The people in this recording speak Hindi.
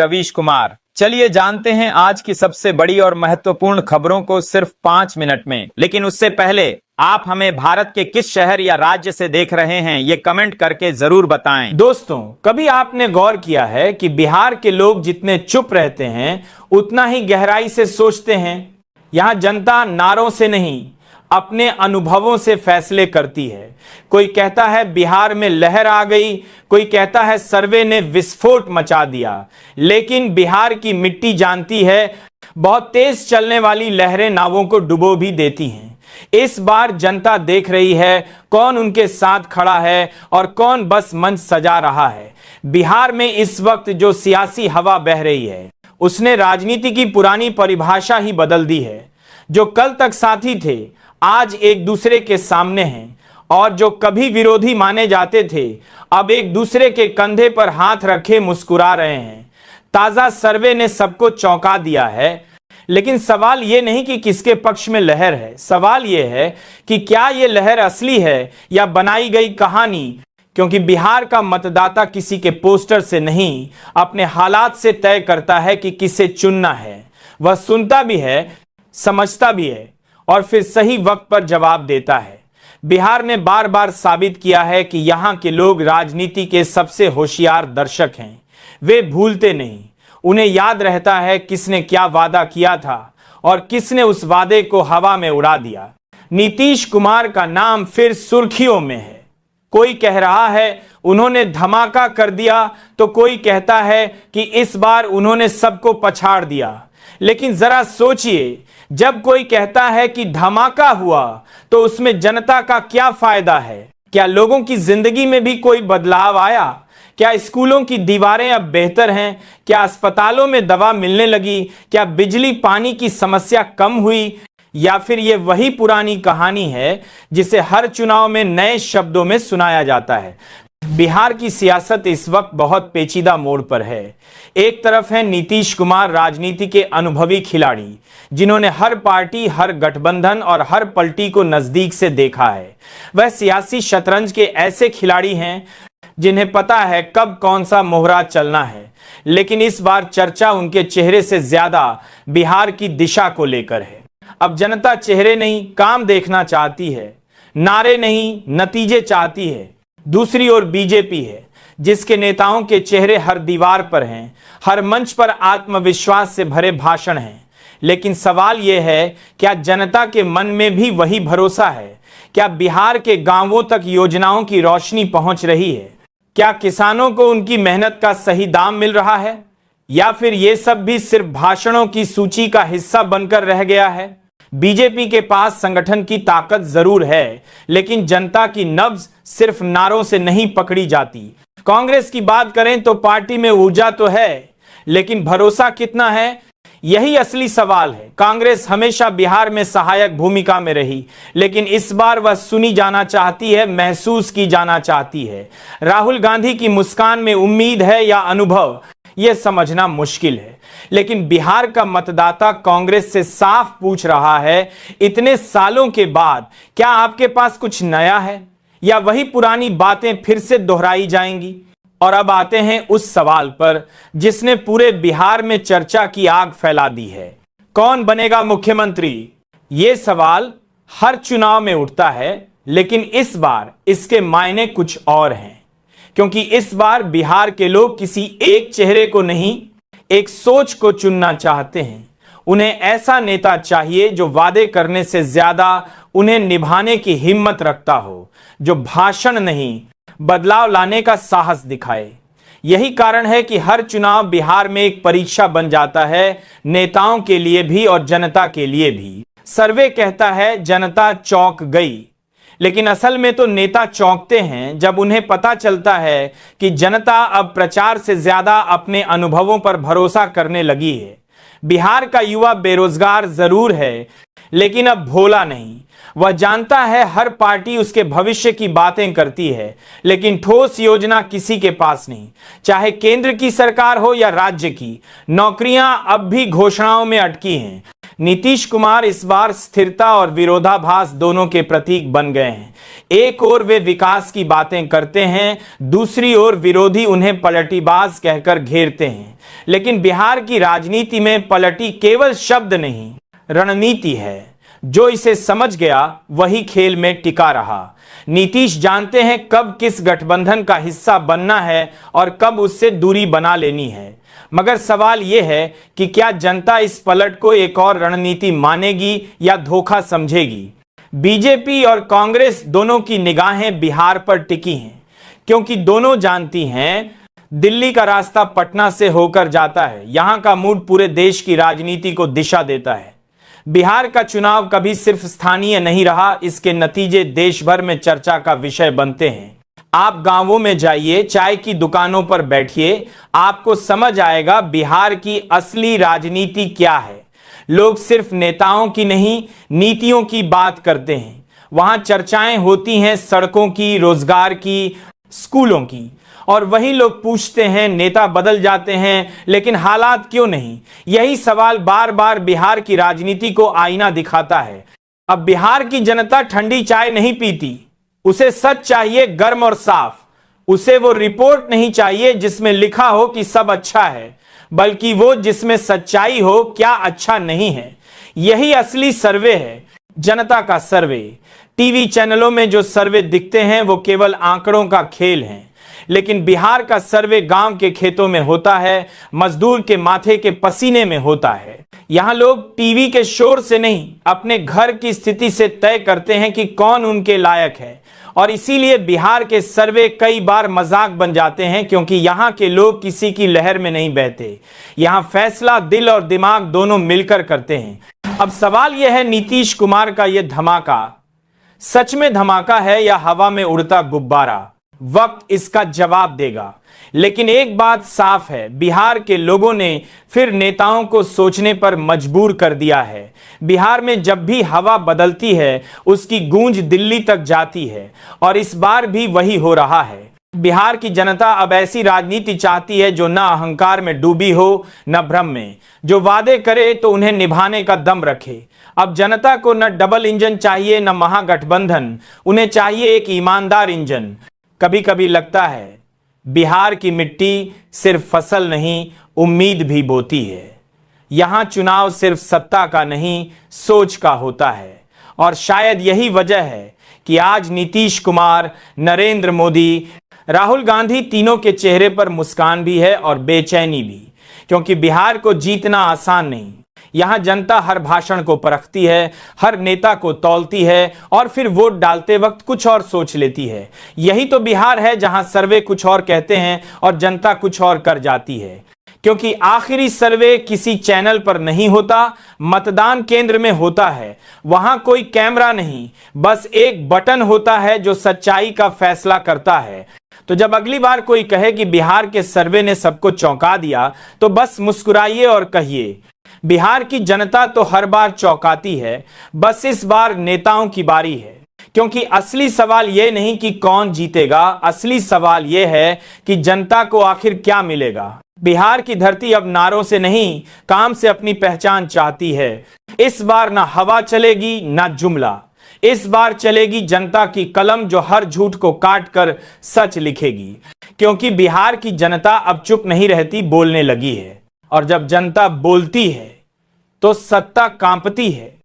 रवीश कुमार। चलिए जानते हैं आज की सबसे बड़ी और महत्वपूर्ण खबरों को सिर्फ 5 मिनट में। लेकिन उससे पहले आप हमें भारत के किस शहर या राज्य से देख रहे हैं ये कमेंट करके जरूर बताएं। दोस्तों, कभी आपने गौर किया है कि बिहार के लोग जितने चुप रहते हैं उतना ही गहराई से सोचते हैं। यहां जनता नारों से नहीं अपने अनुभवों से फैसले करती है। कोई कहता है बिहार में लहर आ गई, कोई कहता है सर्वे ने विस्फोट मचा दिया। लेकिन बिहार की मिट्टी जानती है बहुत तेज चलने वाली लहरें नावों को डुबो भी देती हैं। इस बार जनता देख रही है कौन उनके साथ खड़ा है और कौन बस मंच सजा रहा है। बिहार में इस वक्त जो सियासी हवा बह रही है उसने राजनीति की पुरानी परिभाषा ही बदल दी है। जो कल तक साथी थे आज एक दूसरे के सामने हैं और जो कभी विरोधी माने जाते थे अब एक दूसरे के कंधे पर हाथ रखे मुस्कुरा रहे हैं। ताजा सर्वे ने सबको चौंका दिया है। लेकिन सवाल यह नहीं कि किसके पक्ष में लहर है, सवाल यह है कि क्या यह लहर असली है या बनाई गई कहानी। क्योंकि बिहार का मतदाता किसी के पोस्टर से नहीं अपने हालात से तय करता है कि किसे चुनना है। वह सुनता भी है, समझता भी है और फिर सही वक्त पर जवाब देता है। बिहार ने बार बार साबित किया है कि यहां के लोग राजनीति के सबसे होशियार दर्शक हैं। वे भूलते नहीं, उन्हें याद रहता है किसने क्या वादा किया था और किसने उस वादे को हवा में उड़ा दिया। नीतीश कुमार का नाम फिर सुर्खियों में है। कोई कह रहा है उन्होंने धमाका कर दिया तो कोई कहता है कि इस बार उन्होंने सबको पछाड़ दिया। लेकिन जरा सोचिए, जब कोई कहता है कि धमाका हुआ तो उसमें जनता का क्या फायदा है? क्या लोगों की जिंदगी में भी कोई बदलाव आया? क्या स्कूलों की दीवारें अब बेहतर हैं? क्या अस्पतालों में दवा मिलने लगी? क्या बिजली पानी की समस्या कम हुई? या फिर ये वही पुरानी कहानी है जिसे हर चुनाव में नए शब्दों में सुनाया जाता है? बिहार की सियासत इस वक्त बहुत पेचीदा मोड़ पर है। एक तरफ है नीतीश कुमार, राजनीति के अनुभवी खिलाड़ी जिन्होंने हर पार्टी, हर गठबंधन और हर पलटी को नजदीक से देखा है। वह सियासी शतरंज के ऐसे खिलाड़ी हैं जिन्हें पता है कब कौन सा मोहरा चलना है। लेकिन इस बार चर्चा उनके चेहरे से ज्यादा बिहार की दिशा को लेकर है। अब जनता चेहरे नहीं काम देखना चाहती है, नारे नहीं नतीजे चाहती है। दूसरी ओर बीजेपी है जिसके नेताओं के चेहरे हर दीवार पर हैं, हर मंच पर आत्मविश्वास से भरे भाषण हैं। लेकिन सवाल यह है, क्या जनता के मन में भी वही भरोसा है? क्या बिहार के गांवों तक योजनाओं की रोशनी पहुंच रही है? क्या किसानों को उनकी मेहनत का सही दाम मिल रहा है? या फिर यह सब भी सिर्फ भाषणों की सूची का हिस्सा बनकर रह गया है? बीजेपी के पास संगठन की ताकत जरूर है, लेकिन जनता की नब्ज सिर्फ नारों से नहीं पकड़ी जाती। कांग्रेस की बात करें तो पार्टी में ऊर्जा तो है, लेकिन भरोसा कितना है, यही असली सवाल है। कांग्रेस हमेशा बिहार में सहायक भूमिका में रही, लेकिन इस बार वह सुनी जाना चाहती है, महसूस की जाना चाहती है। राहुल गांधी की मुस्कान में उम्मीद है या अनुभव, यह समझना मुश्किल है। लेकिन बिहार का मतदाता कांग्रेस से साफ पूछ रहा है, इतने सालों के बाद क्या आपके पास कुछ नया है या वही पुरानी बातें फिर से दोहराई जाएंगी? और अब आते हैं उस सवाल पर जिसने पूरे बिहार में चर्चा की आग फैला दी है। कौन बनेगा मुख्यमंत्री? यह सवाल हर चुनाव में उठता है, लेकिन इस बार इसके मायने कुछ और हैं। क्योंकि इस बार बिहार के लोग किसी एक चेहरे को नहीं, एक सोच को चुनना चाहते हैं। उन्हें ऐसा नेता चाहिए जो वादे करने से ज्यादा उन्हें निभाने की हिम्मत रखता हो, जो भाषण नहीं बदलाव लाने का साहस दिखाए। यही कारण है कि हर चुनाव बिहार में एक परीक्षा बन जाता है, नेताओं के लिए भी और जनता के लिए भी। सर्वे कहता है जनता चौंक गई, लेकिन असल में तो नेता चौंकते हैं जब उन्हें पता चलता है कि जनता अब प्रचार से ज्यादा अपने अनुभवों पर भरोसा करने लगी है। बिहार का युवा बेरोजगार जरूर है, लेकिन अब भोला नहीं। वह जानता है हर पार्टी उसके भविष्य की बातें करती है, लेकिन ठोस योजना किसी के पास नहीं। चाहे केंद्र की सरकार हो या राज्य की, नौकरियां अब भी घोषणाओं में अटकी हैं। नीतीश कुमार इस बार स्थिरता और विरोधाभास दोनों के प्रतीक बन गए हैं। एक ओर वे विकास की बातें करते हैं, दूसरी ओर विरोधी उन्हें पलटीबाज कहकर घेरते हैं। लेकिन बिहार की राजनीति में पलटी केवल शब्द नहीं, रणनीति है। जो इसे समझ गया वही खेल में टिका रहा। नीतीश जानते हैं कब किस गठबंधन का हिस्सा बनना है और कब उससे दूरी बना लेनी है। मगर सवाल यह है कि क्या जनता इस पलट को एक और रणनीति मानेगी या धोखा समझेगी। बीजेपी और कांग्रेस दोनों की निगाहें बिहार पर टिकी हैं, क्योंकि दोनों जानती हैं दिल्ली का रास्ता पटना से होकर जाता है। यहां का मूड पूरे देश की राजनीति को दिशा देता है। बिहार का चुनाव कभी सिर्फ स्थानीय नहीं रहा, इसके नतीजे देश भर में चर्चा का विषय बनते हैं। आप गांवों में जाइए, चाय की दुकानों पर बैठिए, आपको समझ आएगा बिहार की असली राजनीति क्या है। लोग सिर्फ नेताओं की नहीं, नीतियों की बात करते हैं। वहां चर्चाएं होती हैं सड़कों की, रोजगार की, स्कूलों की। और वही लोग पूछते हैं नेता बदल जाते हैं लेकिन हालात क्यों नहीं। यही सवाल बार बार बिहार की राजनीति को आईना दिखाता है। अब बिहार की जनता ठंडी चाय नहीं पीती, उसे सच चाहिए, गर्म और साफ। उसे वो रिपोर्ट नहीं चाहिए जिसमें लिखा हो कि सब अच्छा है, बल्कि वो जिसमें सच्चाई हो क्या अच्छा नहीं है। यही असली सर्वे है, जनता का सर्वे। टीवी चैनलों में जो सर्वे दिखते हैं वो केवल आंकड़ों का खेल है, लेकिन बिहार का सर्वे गांव के खेतों में होता है, मजदूर के माथे के पसीने में होता है। यहां लोग टीवी के शोर से नहीं, अपने घर की स्थिति से तय करते हैं कि कौन उनके लायक है। और इसीलिए बिहार के सर्वे कई बार मजाक बन जाते हैं, क्योंकि यहां के लोग किसी की लहर में नहीं बहते। यहां फैसला दिल और दिमाग दोनों मिलकर करते हैं। अब सवाल यह है, नीतीश कुमार का यह धमाका सच में धमाका है या हवा में उड़ता गुब्बारा? वक्त इसका जवाब देगा। लेकिन एक बात साफ है, बिहार के लोगों ने फिर नेताओं को सोचने पर मजबूर कर दिया है। बिहार में जब भी हवा बदलती है उसकी गूंज दिल्ली तक जाती है, और इस बार भी वही हो रहा है। बिहार की जनता अब ऐसी राजनीति चाहती है जो न अहंकार में डूबी हो न भ्रम में, जो वादे करे तो उन्हें निभाने का दम रखे। अब जनता को न डबल इंजन चाहिए न महागठबंधन, उन्हें चाहिए एक ईमानदार इंजन। कभी कभी लगता है बिहार की मिट्टी सिर्फ फसल नहीं, उम्मीद भी बोती है। यहां चुनाव सिर्फ सत्ता का नहीं, सोच का होता है। और शायद यही वजह है कि आज नीतीश कुमार, नरेंद्र मोदी, राहुल गांधी तीनों के चेहरे पर मुस्कान भी है और बेचैनी भी, क्योंकि बिहार को जीतना आसान नहीं। यहां जनता हर भाषण को परखती है, हर नेता को तौलती है और फिर वोट डालते वक्त कुछ और सोच लेती है। यही तो बिहार है जहां सर्वे कुछ और कहते हैं और जनता कुछ और कर जाती है। क्योंकि आखिरी सर्वे किसी चैनल पर नहीं होता, मतदान केंद्र में होता है। वहां कोई कैमरा नहीं, बस एक बटन होता है जो सच्चाई का फैसला करता है। तो जब अगली बार कोई कहे कि बिहार के सर्वे ने सबको चौंका दिया, तो बस मुस्कुराइए और कहिए बिहार की जनता तो हर बार चौंकाती है, बस इस बार नेताओं की बारी है। क्योंकि असली सवाल यह नहीं कि कौन जीतेगा, असली सवाल यह है कि जनता को आखिर क्या मिलेगा। बिहार की धरती अब नारों से नहीं, काम से अपनी पहचान चाहती है। इस बार ना हवा चलेगी ना जुमला, इस बार चलेगी जनता की कलम जो हर झूठ को काट कर सच लिखेगी। क्योंकि बिहार की जनता अब चुप नहीं रहती, बोलने लगी है। और जब जनता बोलती है तो सत्ता कांपती है।